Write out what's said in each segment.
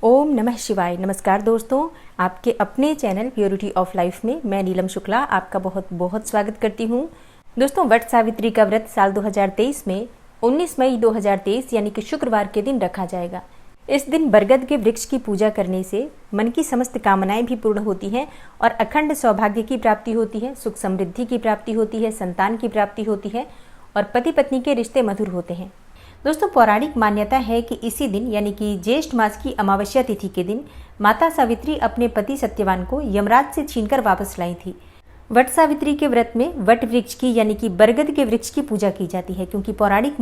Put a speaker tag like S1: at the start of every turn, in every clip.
S1: ओम नमः शिवाय। नमस्कार दोस्तों, आपके अपने चैनल प्योरिटी ऑफ लाइफ में मैं नीलम शुक्ला आपका बहुत बहुत स्वागत करती हूँ। दोस्तों, वट सावित्री का व्रत साल 2023 में 19 मई 2023 यानी कि शुक्रवार के दिन रखा जाएगा। इस दिन बरगद के वृक्ष की पूजा करने से मन की समस्त कामनाएं भी पूर्ण होती हैं और अखंड सौभाग्य की प्राप्ति होती है, सुख समृद्धि की प्राप्ति होती है, संतान की प्राप्ति होती है और पति पत्नी के रिश्ते मधुर होते हैं। दोस्तों, पौराणिक मान्यता है कि इसी दिन यानी कि ज्येष्ठ मास की अमावस्या तिथि के दिन माता सावित्री अपने पति सत्यवान को यमराज से छीनकर वापस लाई थी। वट सावित्री के व्रत में वट वृक्ष की यानी कि बरगद के वृक्ष की पूजा की जाती है क्योंकि पौराणिक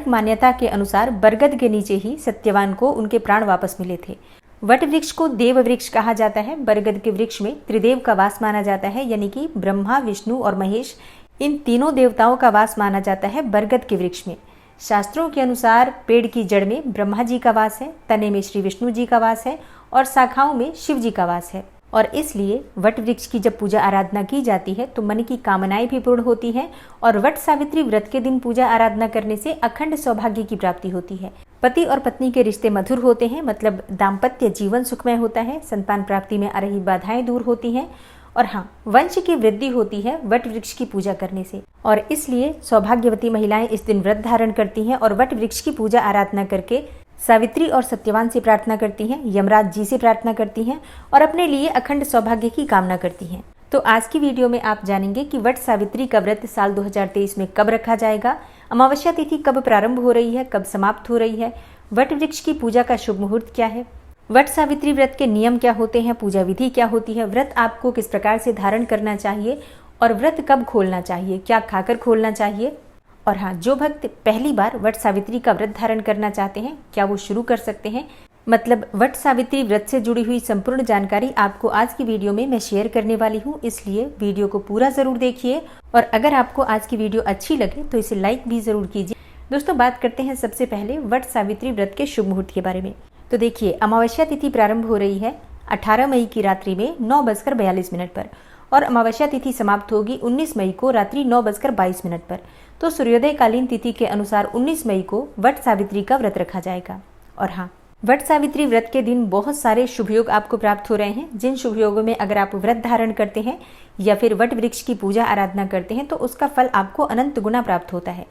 S1: मान्यता के अनुसार बरगद के नीचे ही सत्यवान को उनके प्राण वापस मिले थे। वट वृक्ष को देव वृक्ष कहा जाता है। बरगद के वृक्ष में त्रिदेव का वास माना जाता है यानी कि ब्रह्मा, विष्णु और महेश, इन तीनों देवताओं का वास माना जाता है बरगद के वृक्ष में। शास्त्रों के अनुसार पेड़ की जड़ में ब्रह्मा जी का वास है, तने में श्री विष्णु जी का वास है और शाखाओं में शिव जी का वास है। और इसलिए वट वृक्ष की जब पूजा आराधना की जाती है तो मन की कामनाएं भी पूर्ण होती हैं और वट सावित्री व्रत के दिन पूजा आराधना करने से अखंड सौभाग्य की प्राप्ति होती है। पति और पत्नी के रिश्ते मधुर होते हैं, मतलब दाम्पत्य जीवन सुखमय होता है, संतान प्राप्ति में आ रही बाधाएं दूर होती हैं और हाँ, वंश की वृद्धि होती है वट वृक्ष की पूजा करने से। और इसलिए सौभाग्यवती महिलाएं इस दिन व्रत धारण करती हैं और वट वृक्ष की पूजा आराधना करके सावित्री और सत्यवान से प्रार्थना करती हैं, यमराज जी से प्रार्थना करती हैं और अपने लिए अखंड सौभाग्य की कामना करती हैं। तो आज की वीडियो में आप जानेंगे कि वट सावित्री का व्रत साल 2023 में कब रखा जाएगा, अमावस्या तिथि कब प्रारंभ हो रही है, कब समाप्त हो रही है, वट वृक्ष की पूजा का शुभ मुहूर्त क्या है, वट सावित्री व्रत के नियम क्या होते हैं, पूजा विधि क्या होती है, व्रत आपको किस प्रकार से धारण करना चाहिए और व्रत कब खोलना चाहिए, क्या खाकर खोलना चाहिए। और हाँ, जो भक्त पहली बार वट सावित्री का व्रत धारण करना चाहते हैं क्या वो शुरू कर सकते हैं। मतलब वट सावित्री व्रत से जुड़ी हुई संपूर्ण जानकारी आपको आज की वीडियो में मैं शेयर करने वाली हूँ, इसलिए वीडियो को पूरा जरूर देखिए और अगर आपको आज की वीडियो अच्छी लगे तो इसे लाइक भी जरूर कीजिए। दोस्तों, बात करते हैं सबसे पहले वट सावित्री व्रत के शुभ मुहूर्त के बारे में। तो देखिए, अमावस्या तिथि प्रारंभ हो रही है 18 मई की रात्रि में 9:42 पर और अमावस्या तिथि समाप्त होगी 19 मई को रात्रि 9:22 पर। तो सूर्योदय कालीन तिथि के अनुसार 19 मई को वट सावित्री का व्रत रखा जाएगा। और हाँ, वट सावित्री व्रत के दिन बहुत सारे शुभ योग आपको प्राप्त हो रहे हैं, जिन शुभ योगों में अगर आप व्रत धारण करते हैं या फिर वट वृक्ष की पूजा आराधना करते हैं तो उसका फल आपको अनंत गुना प्राप्त होता है।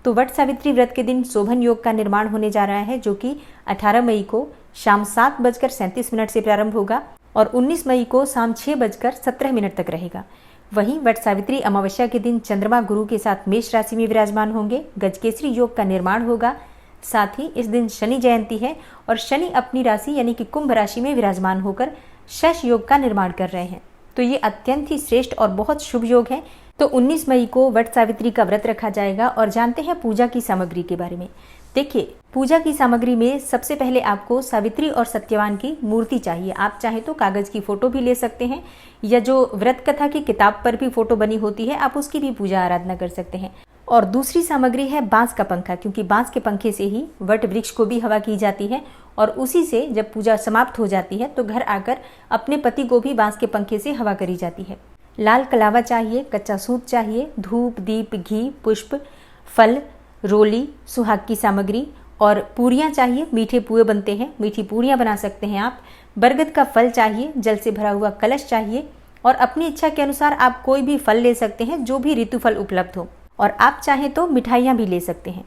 S1: तो वट सावित्री व्रत के दिन शोभन योग का निर्माण होने जा रहा है जो कि 18 मई को शाम 7:37 से प्रारंभ होगा और 19 मई को शाम 6:17 तक रहेगा। वहीं वट सावित्री अमावस्या के दिन चंद्रमा गुरु के साथ मेष राशि में विराजमान होंगे, गजकेसरी योग का निर्माण होगा। साथ ही इस दिन शनि जयंती है और शनि अपनी राशि यानी कि कुंभ राशि में विराजमान होकर शश योग का निर्माण कर रहे हैं। तो ये अत्यंत ही श्रेष्ठ और बहुत शुभ योग है। तो 19 मई को वट सावित्री का व्रत रखा जाएगा। और जानते हैं पूजा की सामग्री के बारे में। देखिए, पूजा की सामग्री में सबसे पहले आपको सावित्री और सत्यवान की मूर्ति चाहिए। आप चाहे तो कागज की फोटो भी ले सकते हैं या जो व्रत कथा की किताब पर भी फोटो बनी होती है आप उसकी भी पूजा आराधना कर सकते हैं। और दूसरी सामग्री है बांस का पंखा, क्योंकि बांस के पंखे से ही वट वृक्ष को भी हवा की जाती है और उसी से जब पूजा समाप्त हो जाती है तो घर आकर अपने पति को भी बांस के पंखे से हवा करी जाती है। लाल कलावा चाहिए, कच्चा सूत चाहिए, धूप, दीप, घी, पुष्प, फल, रोली, सुहाग की सामग्री और पूरियां चाहिए। मीठे पुए बनते हैं, मीठी पूरियां बना सकते हैं आप। बरगद का फल चाहिए, जल से भरा हुआ कलश चाहिए और अपनी इच्छा के अनुसार आप कोई भी फल ले सकते हैं जो भी ऋतु फल उपलब्ध हो और आप चाहें तो मिठाइयाँ भी ले सकते हैं।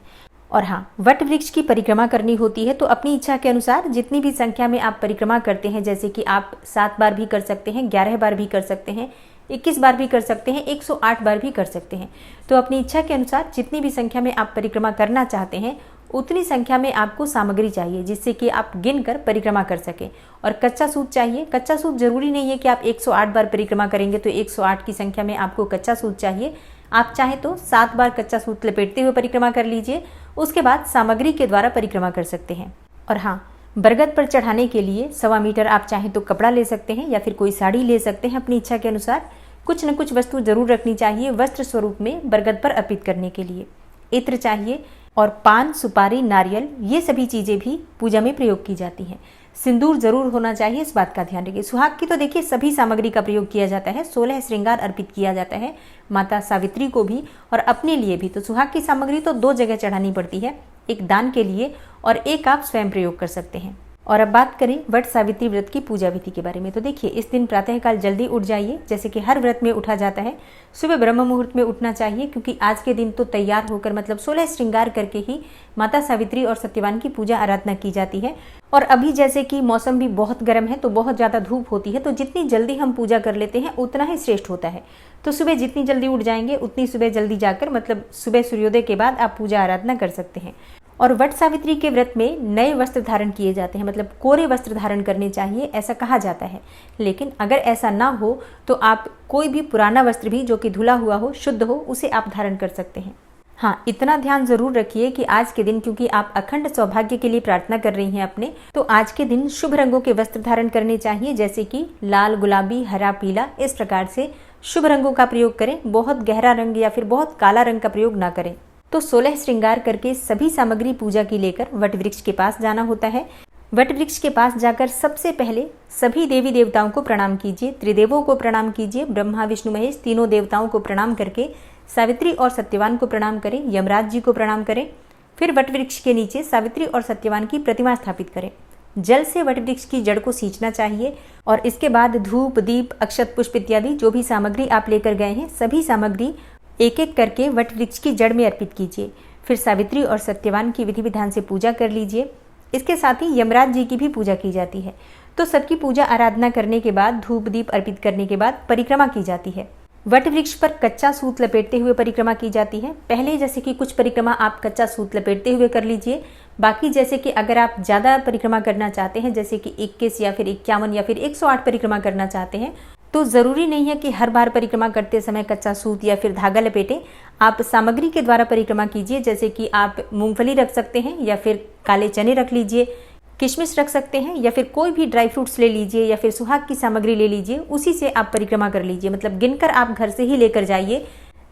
S1: और हाँ, वट वृक्ष की परिक्रमा करनी होती है तो अपनी इच्छा के अनुसार जितनी भी संख्या में आप परिक्रमा करते हैं, जैसे कि आप 7 बार भी कर सकते हैं, 11 बार भी कर सकते हैं, 21 बार भी कर सकते हैं, 108 बार भी कर सकते हैं। तो अपनी इच्छा के अनुसार जितनी भी संख्या में आप परिक्रमा करना चाहते हैं उतनी संख्या में आपको सामग्री चाहिए जिससे कि आप गिनकर परिक्रमा कर सकें। और कच्चा सूत चाहिए। कच्चा सूत जरूरी नहीं है कि आप 108 बार परिक्रमा करेंगे तो 108 की संख्या में आपको कच्चा सूत चाहिए। आप चाहे तो 7 बार कच्चा सूत लपेटते हुए परिक्रमा कर लीजिए, उसके बाद सामग्री के द्वारा परिक्रमा कर सकते हैं। और हाँ, बरगद पर चढ़ाने के लिए 1.25 मीटर आप चाहें तो कपड़ा ले सकते हैं या फिर कोई साड़ी ले सकते हैं अपनी इच्छा के अनुसार। कुछ न कुछ वस्तु जरूर रखनी चाहिए वस्त्र स्वरूप में बरगद पर अर्पित करने के लिए। इत्र चाहिए और पान, सुपारी, नारियल, ये सभी चीजें भी पूजा में प्रयोग की जाती हैं। सिंदूर जरूर होना चाहिए, इस बात का ध्यान रखिए। सुहाग की तो देखिए सभी सामग्री का प्रयोग किया जाता है। 16 श्रृंगार अर्पित किया जाता है माता सावित्री को भी और अपने लिए भी। तो सुहाग की सामग्री तो 2 जगह चढ़ानी पड़ती है, एक दान के लिए और एक आप स्वयं प्रयोग कर सकते हैं। और अब बात करें वट सावित्री व्रत की पूजा विधि के बारे में। तो देखिए, इस दिन प्रातःकाल जल्दी उठ जाइए, जैसे कि हर व्रत में उठा जाता है। सुबह ब्रह्म मुहूर्त में उठना चाहिए, क्योंकि आज के दिन तो तैयार होकर मतलब 16 श्रृंगार करके ही माता सावित्री और सत्यवान की पूजा आराधना की जाती है। और अभी जैसे कि मौसम भी बहुत गर्म है, तो बहुत ज़्यादा धूप होती है, तो जितनी जल्दी हम पूजा कर लेते हैं उतना ही श्रेष्ठ होता है। तो सुबह जितनी जल्दी उठ जाएंगे उतनी सुबह जल्दी जाकर मतलब सुबह सूर्योदय के बाद आप पूजा आराधना कर सकते हैं। और वट सावित्री के व्रत में नए वस्त्र धारण किए जाते हैं, मतलब कोरे वस्त्र धारण करने चाहिए, ऐसा कहा जाता है। लेकिन अगर ऐसा ना हो तो आप कोई भी पुराना वस्त्र भी जो कि धुला हुआ हो, शुद्ध हो, उसे आप धारण कर सकते हैं। हाँ, इतना ध्यान जरूर रखिए कि आज के दिन, क्योंकि आप अखंड सौभाग्य के लिए प्रार्थना कर रही हैं अपने, तो आज के दिन शुभ रंगों के वस्त्र धारण करने चाहिए, जैसे कि लाल, गुलाबी, हरा, पीला, इस प्रकार से शुभ रंगों का प्रयोग करें। बहुत गहरा रंग या फिर बहुत काला रंग का प्रयोग ना करें। तो 16 श्रृंगार करके सभी सामग्री पूजा की लेकर वट वृक्ष के पास जाना होता है। वट वृक्ष के पास जाकर सबसे पहले सभी देवी देवताओं को प्रणाम कीजिए, त्रिदेवों को प्रणाम कीजिए, ब्रह्मा विष्णु महेश तीनों देवताओं को प्रणाम करके सावित्री और सत्यवान को प्रणाम करें, यमराज जी को प्रणाम करें। फिर वट वृक्ष के नीचे सावित्री और सत्यवान की प्रतिमा स्थापित करें। जल से वट वृक्ष की जड़ को सींचना चाहिए और इसके बाद धूप, दीप, अक्षत, पुष्प इत्यादि जो भी सामग्री आप लेकर गए हैं, सभी सामग्री एक एक करके वट वृक्ष की जड़ में अर्पित कीजिए। फिर सावित्री और सत्यवान की विधि विधान से पूजा कर लीजिए। इसके साथ ही यमराज जी की भी पूजा की जाती है। तो सबकी पूजा आराधना करने के बाद, धूप दीप अर्पित करने के बाद परिक्रमा की जाती है। वट वृक्ष पर कच्चा सूत लपेटते हुए परिक्रमा की जाती है। पहले जैसे कि कुछ परिक्रमा आप कच्चा सूत लपेटते हुए कर लीजिए। बाकी जैसे कि अगर आप ज़्यादा परिक्रमा करना चाहते हैं, जैसे कि 21 या फिर 51 या फिर 108 परिक्रमा करना चाहते हैं, तो ज़रूरी नहीं है कि हर बार परिक्रमा करते समय कच्चा सूत या फिर धागा लपेटें। आप सामग्री के द्वारा परिक्रमा कीजिए, जैसे कि आप मूंगफली रख सकते हैं या फिर काले चने रख लीजिए, किशमिश रख सकते हैं या फिर कोई भी ड्राई फ्रूट्स ले लीजिए या फिर सुहाग की सामग्री ले लीजिए, उसी से आप परिक्रमा कर लीजिए। मतलब गिनकर आप घर से ही लेकर जाइए,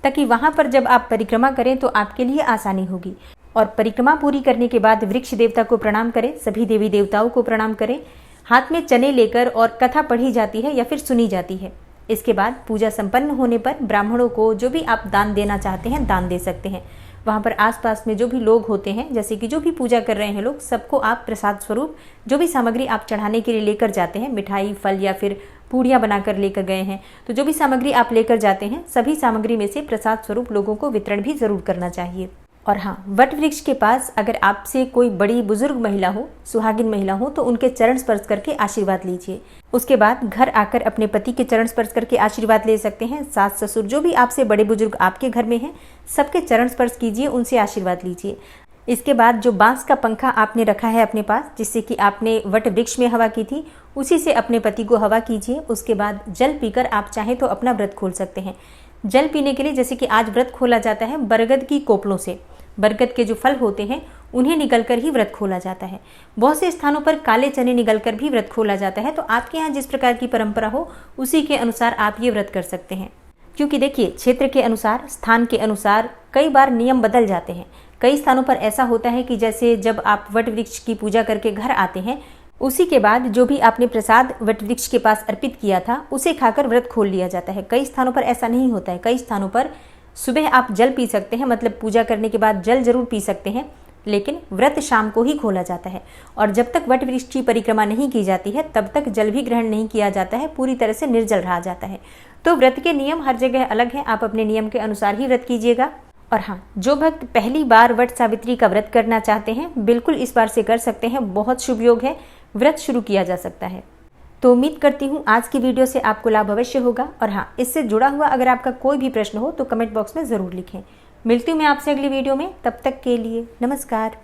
S1: ताकि वहाँ पर जब आप परिक्रमा करें तो आपके लिए आसानी होगी। और परिक्रमा पूरी करने के बाद वृक्ष देवता को प्रणाम करें, सभी देवी देवताओं को प्रणाम करें। हाथ में चने लेकर और कथा पढ़ी जाती है या फिर सुनी जाती है। इसके बाद पूजा संपन्न होने पर ब्राह्मणों को जो भी आप दान देना चाहते हैं दान दे सकते हैं। वहाँ पर आसपास में जो भी लोग होते हैं, जैसे कि जो भी पूजा कर रहे हैं लोग, सबको आप प्रसाद स्वरूप जो भी सामग्री आप चढ़ाने के लिए लेकर जाते हैं, मिठाई, फल या फिर पूड़ियाँ बनाकर लेकर गए हैं, तो जो भी सामग्री आप लेकर जाते हैं, सभी सामग्री में से प्रसाद स्वरूप लोगों को वितरण भी जरूर करना चाहिए। और हाँ, वट वृक्ष के पास अगर आपसे कोई बड़ी बुजुर्ग महिला हो, सुहागिन महिला हो, तो उनके चरण स्पर्श करके आशीर्वाद लीजिए। उसके बाद घर आकर अपने पति के चरण स्पर्श करके आशीर्वाद ले सकते हैं। सास ससुर जो भी आपसे बड़े बुजुर्ग आपके घर में हैं, सबके चरण स्पर्श कीजिए, उनसे आशीर्वाद लीजिए। इसके बाद जो बांस का पंखा आपने रखा है अपने पास, जिससे कि आपने वट वृक्ष में हवा की थी, उसी से अपने पति को हवा कीजिए। उसके बाद जल पीकर आप चाहें तो अपना व्रत खोल सकते हैं। जल पीने के लिए जैसे कि आज व्रत खोला जाता है बरगद की कोपलों से, बरगद के जो फल होते हैं उन्हें निगलकर ही व्रत खोला जाता है। बहुत से स्थानों पर काले चने निगलकर भी व्रत खोला जाता है। तो आपके यहाँ जिस प्रकार की परंपरा हो उसी के अनुसार आप ये व्रत कर सकते हैं। क्योंकि देखिए, क्षेत्र के अनुसार, स्थान के अनुसार कई बार नियम बदल जाते हैं। कई स्थानों पर ऐसा होता है कि जैसे जब आप वट वृक्ष की पूजा करके घर आते हैं, उसी के बाद जो भी आपने प्रसाद वट वृक्ष के पास अर्पित किया था उसे खाकर व्रत खोल लिया जाता है। कई स्थानों पर ऐसा नहीं होता है। कई स्थानों पर सुबह आप जल पी सकते हैं, मतलब पूजा करने के बाद जल जरूर पी सकते हैं, लेकिन व्रत शाम को ही खोला जाता है। और जब तक वट वृक्ष की परिक्रमा नहीं की जाती है तब तक जल भी ग्रहण नहीं किया जाता है, पूरी तरह से निर्जल रहा जाता है। तो व्रत के नियम हर जगह अलग है, आप अपने नियम के अनुसार ही व्रत कीजिएगा। और हाँ, जो भक्त पहली बार वट सावित्री का व्रत करना चाहते हैं, बिल्कुल इस बार से कर सकते हैं। बहुत शुभ योग है, व्रत शुरू किया जा सकता है। तो उम्मीद करती हूँ आज की वीडियो से आपको लाभ अवश्य होगा। और हाँ, इससे जुड़ा हुआ अगर आपका कोई भी प्रश्न हो तो कमेंट बॉक्स में ज़रूर लिखें। मिलती हूँ मैं आपसे अगली वीडियो में, तब तक के लिए नमस्कार।